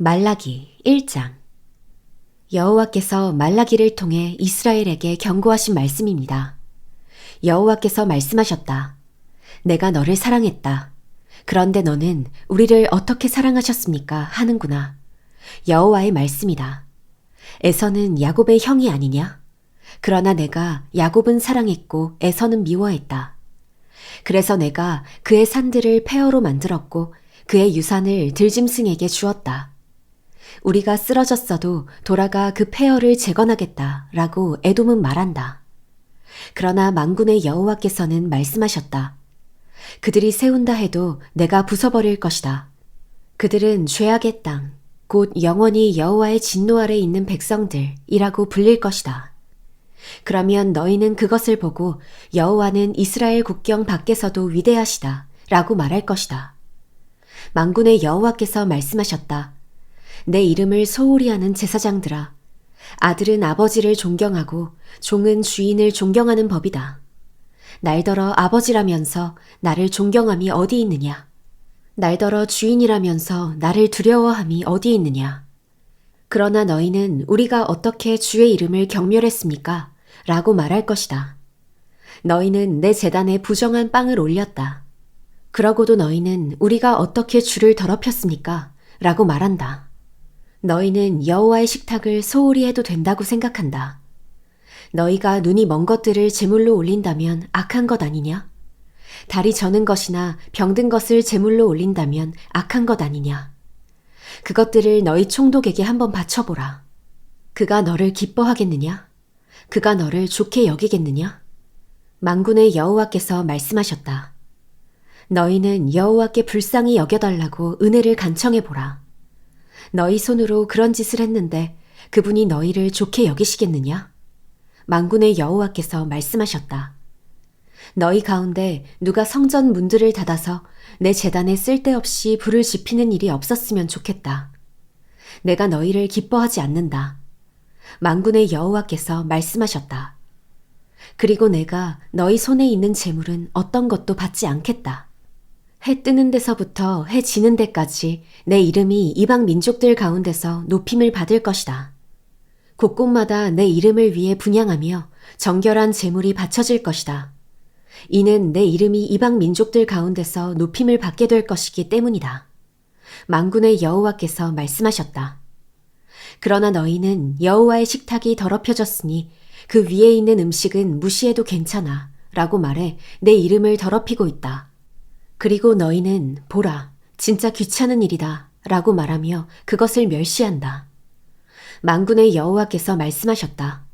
말라기 1장. 여호와께서 말라기를 통해 이스라엘에게 경고하신 말씀입니다. 여호와께서 말씀하셨다. 내가 너를 사랑했다. 그런데 너는 우리를 어떻게 사랑하셨습니까? 하는구나. 여호와의 말씀이다. 에서는 야곱의 형이 아니냐? 그러나 내가 야곱은 사랑했고 에서는 미워했다. 그래서 내가 그의 산들을 폐허로 만들었고 그의 유산을 들짐승에게 주었다. 우리가 쓰러졌어도 돌아가 그 폐허를 재건하겠다 라고 에돔은 말한다. 그러나 만군의 여호와께서는 말씀하셨다. 그들이 세운다 해도 내가 부숴버릴 것이다. 그들은 죄악의 땅, 곧 영원히 여호와의 진노 아래 있는 백성들이라고 불릴 것이다. 그러면 너희는 그것을 보고 여호와는 이스라엘 국경 밖에서도 위대하시다 라고 말할 것이다. 만군의 여호와께서 말씀하셨다. 내 이름을 소홀히 하는 제사장들아, 아들은 아버지를 존경하고 종은 주인을 존경하는 법이다. 날더러 아버지라면서 나를 존경함이 어디 있느냐? 날더러 주인이라면서 나를 두려워함이 어디 있느냐? 그러나 너희는 우리가 어떻게 주의 이름을 경멸했습니까? 라고 말할 것이다. 너희는 내 제단에 부정한 빵을 올렸다. 그러고도 너희는 우리가 어떻게 주를 더럽혔습니까? 라고 말한다. 너희는 여호와의 식탁을 소홀히 해도 된다고 생각한다. 너희가 눈이 먼 것들을 제물로 올린다면 악한 것 아니냐? 달이 저는 것이나 병든 것을 제물로 올린다면 악한 것 아니냐? 그것들을 너희 총독에게 한번 바쳐보라. 그가 너를 기뻐하겠느냐? 그가 너를 좋게 여기겠느냐? 만군의 여호와께서 말씀하셨다. 너희는 여호와께 불쌍히 여겨달라고 은혜를 간청해보라. 너희 손으로 그런 짓을 했는데 그분이 너희를 좋게 여기시겠느냐? 만군의 여호와께서 말씀하셨다. 너희 가운데 누가 성전 문들을 닫아서 내 제단에 쓸데없이 불을 지피는 일이 없었으면 좋겠다. 내가 너희를 기뻐하지 않는다. 만군의 여호와께서 말씀하셨다. 그리고 내가 너희 손에 있는 재물은 어떤 것도 받지 않겠다. 해 뜨는 데서부터 해 지는 데까지 내 이름이 이방 민족들 가운데서 높임을 받을 것이다. 곳곳마다 내 이름을 위해 분향하며 정결한 제물이 바쳐질 것이다. 이는 내 이름이 이방 민족들 가운데서 높임을 받게 될 것이기 때문이다. 만군의 여호와께서 말씀하셨다. 그러나 너희는 여호와의 식탁이 더럽혀졌으니 그 위에 있는 음식은 무시해도 괜찮아 라고 말해 내 이름을 더럽히고 있다. 그리고 너희는 보라, 진짜 귀찮은 일이다 라고 말하며 그것을 멸시한다. 만군의 여호와께서 말씀하셨다.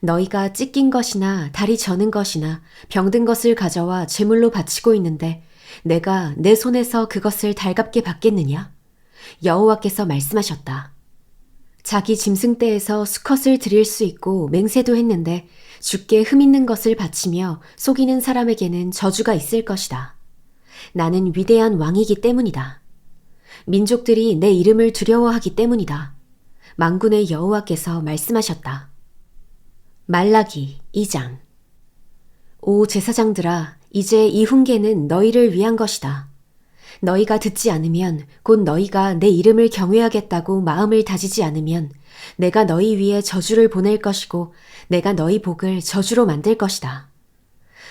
너희가 찢긴 것이나 다리 저는 것이나 병든 것을 가져와 제물로 바치고 있는데 내가 내 손에서 그것을 달갑게 받겠느냐? 여호와께서 말씀하셨다. 자기 짐승떼에서 수컷을 드릴 수 있고 맹세도 했는데 주께 흠있는 것을 바치며 속이는 사람에게는 저주가 있을 것이다. 나는 위대한 왕이기 때문이다. 민족들이 내 이름을 두려워하기 때문이다. 만군의 여호와께서 말씀하셨다. 말라기 2장. 오 제사장들아, 이제 이 훈계는 너희를 위한 것이다. 너희가 듣지 않으면 곧 너희가 내 이름을 경외하겠다고 마음을 다지지 않으면 내가 너희 위에 저주를 보낼 것이고 내가 너희 복을 저주로 만들 것이다.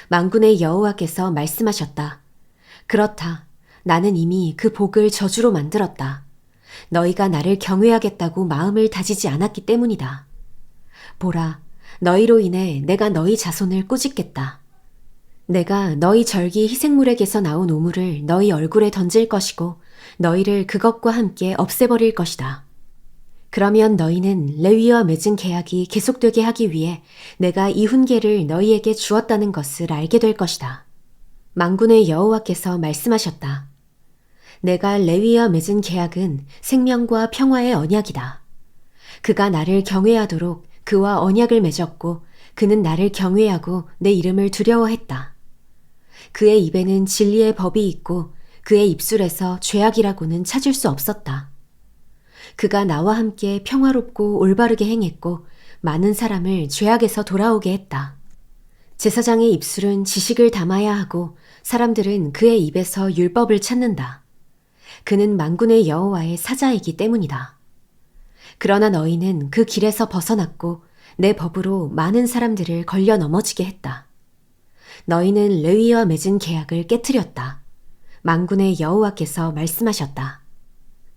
만군의 여호와께서 말씀하셨다. 그렇다. 나는 이미 그 복을 저주로 만들었다. 너희가 나를 경외하겠다고 마음을 다지지 않았기 때문이다. 보라, 너희로 인해 내가 너희 자손을 꾸짖겠다. 내가 너희 절기 희생물에게서 나온 오물을 너희 얼굴에 던질 것이고 너희를 그것과 함께 없애버릴 것이다. 그러면 너희는 레위와 맺은 계약이 계속되게 하기 위해 내가 이 훈계를 너희에게 주었다는 것을 알게 될 것이다. 만군의 여호와께서 말씀하셨다. 내가 레위와 맺은 계약은 생명과 평화의 언약이다. 그가 나를 경외하도록 그와 언약을 맺었고 그는 나를 경외하고 내 이름을 두려워했다. 그의 입에는 진리의 법이 있고 그의 입술에서 죄악이라고는 찾을 수 없었다. 그가 나와 함께 평화롭고 올바르게 행했고 많은 사람을 죄악에서 돌아오게 했다. 제사장의 입술은 지식을 담아야 하고 사람들은 그의 입에서 율법을 찾는다. 그는 만군의 여호와의 사자이기 때문이다. 그러나 너희는 그 길에서 벗어났고 내 법으로 많은 사람들을 걸려 넘어지게 했다. 너희는 레위와 맺은 계약을 깨뜨렸다. 만군의 여호와께서 말씀하셨다.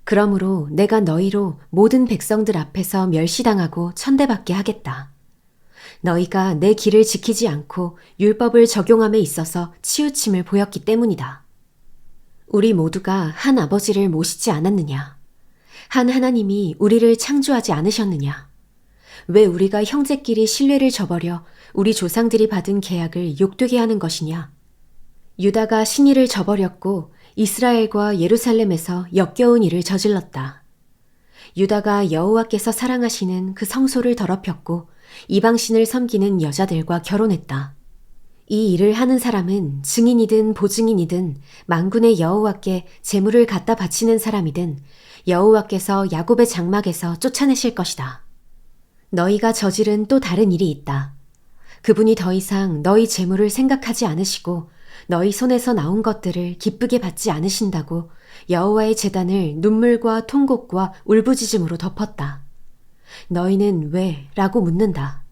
그러므로 내가 너희로 모든 백성들 앞에서 멸시당하고 천대받게 하겠다. 너희가 내 길을 지키지 않고 율법을 적용함에 있어서 치우침을 보였기 때문이다. 우리 모두가 한 아버지를 모시지 않았느냐? 한 하나님이 우리를 창조하지 않으셨느냐? 왜 우리가 형제끼리 신뢰를 저버려 우리 조상들이 받은 계약을 욕되게 하는 것이냐? 유다가 신의를 저버렸고 이스라엘과 예루살렘에서 역겨운 일을 저질렀다. 유다가 여호와께서 사랑하시는 그 성소를 더럽혔고 이방신을 섬기는 여자들과 결혼했다. 이 일을 하는 사람은 증인이든 보증인이든 만군의 여호와께 제물을 갖다 바치는 사람이든 여호와께서 야곱의 장막에서 쫓아내실 것이다. 너희가 저지른 또 다른 일이 있다. 그분이 더 이상 너희 재물을 생각하지 않으시고 너희 손에서 나온 것들을 기쁘게 받지 않으신다고 여호와의 제단을 눈물과 통곡과 울부짖음으로 덮었다. 너희는 왜? 라고 묻는다.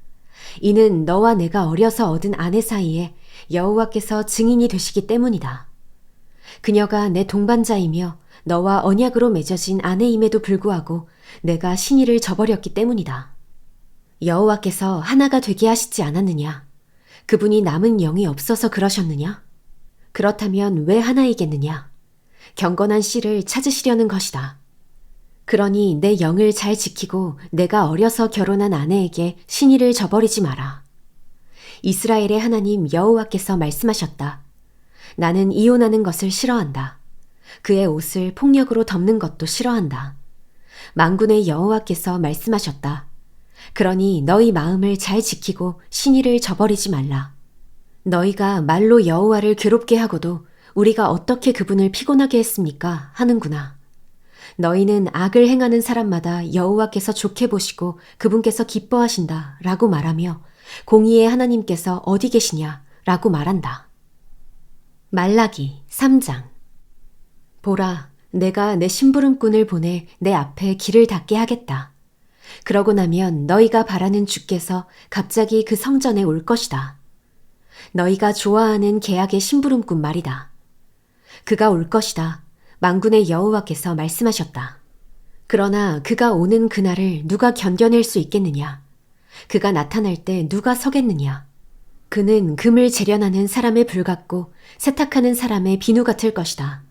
이는 너와 내가 어려서 얻은 아내 사이에 여호와께서 증인이 되시기 때문이다. 그녀가 내 동반자이며 너와 언약으로 맺어진 아내임에도 불구하고 내가 신의를 저버렸기 때문이다. 여호와께서 하나가 되게 하시지 않았느냐? 그분이 남은 영이 없어서 그러셨느냐? 그렇다면 왜 하나이겠느냐? 경건한 씨를 찾으시려는 것이다. 그러니 내 영을 잘 지키고 내가 어려서 결혼한 아내에게 신의를 저버리지 마라. 이스라엘의 하나님 여호와께서 말씀하셨다. 나는 이혼하는 것을 싫어한다. 그의 옷을 폭력으로 덮는 것도 싫어한다. 만군의 여호와께서 말씀하셨다. 그러니 너희 마음을 잘 지키고 신의를 저버리지 말라. 너희가 말로 여호와를 괴롭게 하고도 우리가 어떻게 그분을 피곤하게 했습니까? 하는구나. 너희는 악을 행하는 사람마다 여호와께서 좋게 보시고 그분께서 기뻐하신다 라고 말하며 공의의 하나님께서 어디 계시냐 라고 말한다. 말라기 3장. 보라, 내가 내 심부름꾼을 보내 내 앞에 길을 닫게 하겠다. 그러고 나면 너희가 바라는 주께서 갑자기 그 성전에 올 것이다. 너희가 좋아하는 계약의 심부름꾼 말이다. 그가 올 것이다. 만군의 여호와께서 말씀하셨다. 그러나 그가 오는 그날을 누가 견뎌낼 수 있겠느냐? 그가 나타날 때 누가 서겠느냐? 그는 금을 재련하는 사람의 불 같고 세탁하는 사람의 비누 같을 것이다.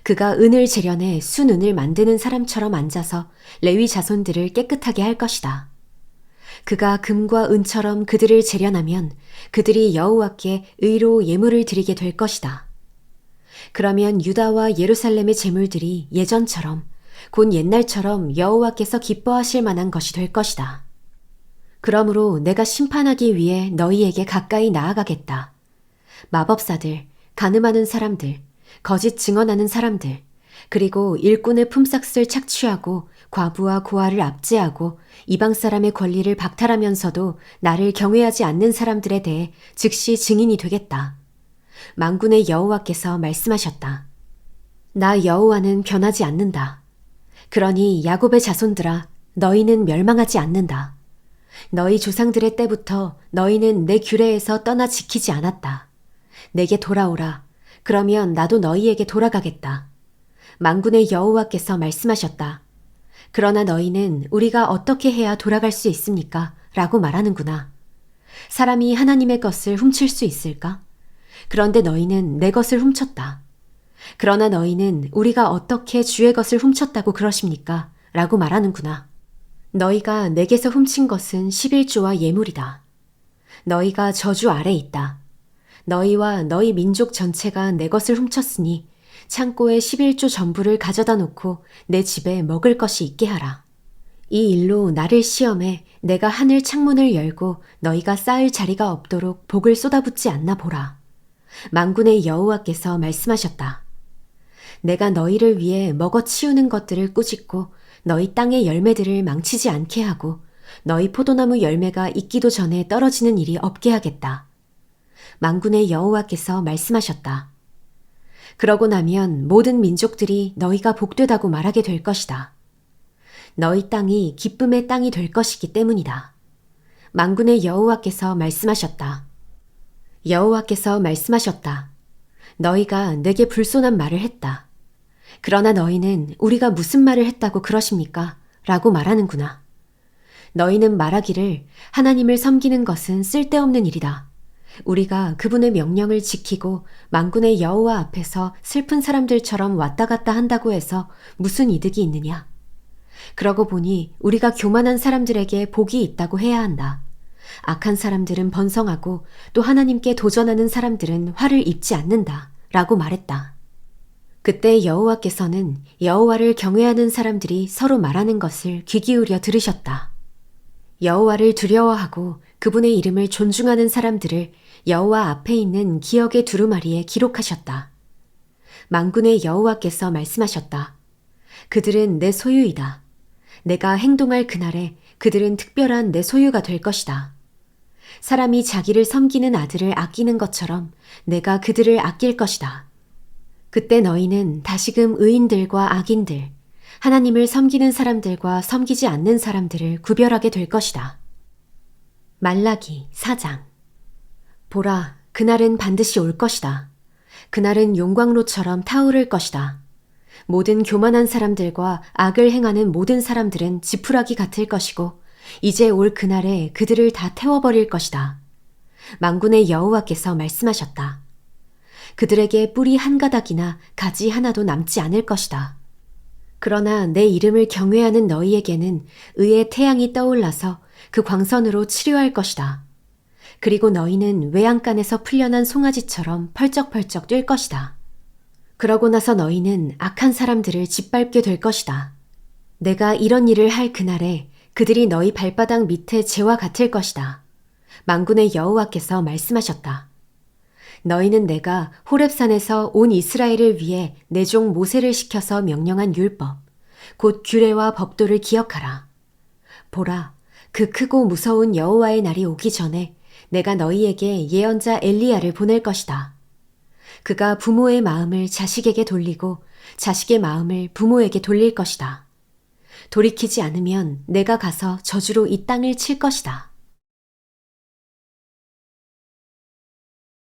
그가 은을 재련해 순은을 만드는 사람처럼 앉아서 레위 자손들을 깨끗하게 할 것이다. 그가 금과 은처럼 그들을 재련하면 그들이 여호와께 의로 예물을 드리게 될 것이다. 그러면 유다와 예루살렘의 제물들이 예전처럼 곧 옛날처럼 여호와께서 기뻐하실 만한 것이 될 것이다. 그러므로 내가 심판하기 위해 너희에게 가까이 나아가겠다. 마법사들, 간음하는 사람들, 거짓 증언하는 사람들, 그리고 일꾼의 품삯을 착취하고 과부와 고아를 압제하고 이방 사람의 권리를 박탈하면서도 나를 경외하지 않는 사람들에 대해 즉시 증인이 되겠다. 만군의 여호와께서 말씀하셨다. 나 여호와는 변하지 않는다. 그러니 야곱의 자손들아, 너희는 멸망하지 않는다. 너희 조상들의 때부터 너희는 내 규례에서 떠나 지키지 않았다. 내게 돌아오라. 그러면 나도 너희에게 돌아가겠다. 만군의 여호와께서 말씀하셨다. 그러나 너희는 우리가 어떻게 해야 돌아갈 수 있습니까? 라고 말하는구나. 사람이 하나님의 것을 훔칠 수 있을까? 그런데 너희는 내 것을 훔쳤다. 그러나 너희는 우리가 어떻게 주의 것을 훔쳤다고 그러십니까? 라고 말하는구나. 너희가 내게서 훔친 것은 11조와 예물이다. 너희가 저주 아래 있다. 너희와 너희 민족 전체가 내 것을 훔쳤으니 창고에 11조 전부를 가져다 놓고 내 집에 먹을 것이 있게 하라. 이 일로 나를 시험해 내가 하늘 창문을 열고 너희가 쌓을 자리가 없도록 복을 쏟아붓지 않나 보라. 만군의 여호와께서 말씀하셨다. 내가 너희를 위해 먹어 치우는 것들을 꾸짖고 너희 땅의 열매들을 망치지 않게 하고 너희 포도나무 열매가 익기도 전에 떨어지는 일이 없게 하겠다. 만군의 여호와께서 말씀하셨다. 그러고 나면 모든 민족들이 너희가 복되다고 말하게 될 것이다. 너희 땅이 기쁨의 땅이 될 것이기 때문이다. 만군의 여호와께서 말씀하셨다. 여호와께서 말씀하셨다. 너희가 내게 불손한 말을 했다. 그러나 너희는 우리가 무슨 말을 했다고 그러십니까? 라고 말하는구나. 너희는 말하기를 하나님을 섬기는 것은 쓸데없는 일이다. 우리가 그분의 명령을 지키고 만군의 여호와 앞에서 슬픈 사람들처럼 왔다 갔다 한다고 해서 무슨 이득이 있느냐? 그러고 보니 우리가 교만한 사람들에게 복이 있다고 해야 한다. 악한 사람들은 번성하고 또 하나님께 도전하는 사람들은 화를 입지 않는다. 라고 말했다. 그때 여호와께서는 여호와를 경외하는 사람들이 서로 말하는 것을 귀 기울여 들으셨다. 여호와를 두려워하고 그분의 이름을 존중하는 사람들을 여호와 앞에 있는 기억의 두루마리에 기록하셨다. 만군의 여호와께서 말씀하셨다. 그들은 내 소유이다. 내가 행동할 그날에 그들은 특별한 내 소유가 될 것이다. 사람이 자기를 섬기는 아들을 아끼는 것처럼 내가 그들을 아낄 것이다. 그때 너희는 다시금 의인들과 악인들, 하나님을 섬기는 사람들과 섬기지 않는 사람들을 구별하게 될 것이다. 말라기 4장. 보라, 그날은 반드시 올 것이다. 그날은 용광로처럼 타오를 것이다. 모든 교만한 사람들과 악을 행하는 모든 사람들은 지푸라기 같을 것이고 이제 올 그날에 그들을 다 태워버릴 것이다. 만군의 여호와께서 말씀하셨다. 그들에게 뿌리 한 가닥이나 가지 하나도 남지 않을 것이다. 그러나 내 이름을 경외하는 너희에게는 의의 태양이 떠올라서 그 광선으로 치료할 것이다. 그리고 너희는 외양간에서 풀려난 송아지처럼 펄쩍펄쩍 뛸 것이다. 그러고 나서 너희는 악한 사람들을 짓밟게 될 것이다. 내가 이런 일을 할 그날에 그들이 너희 발바닥 밑에 재와 같을 것이다. 만군의 여호와께서 말씀하셨다. 너희는 내가 호렙산에서 온 이스라엘을 위해 내 종 모세를 시켜서 명령한 율법, 곧 규례와 법도를 기억하라. 보라, 그 크고 무서운 여호와의 날이 오기 전에 내가 너희에게 예언자 엘리야를 보낼 것이다. 그가 부모의 마음을 자식에게 돌리고 자식의 마음을 부모에게 돌릴 것이다. 돌이키지 않으면 내가 가서 저주로 이 땅을 칠 것이다.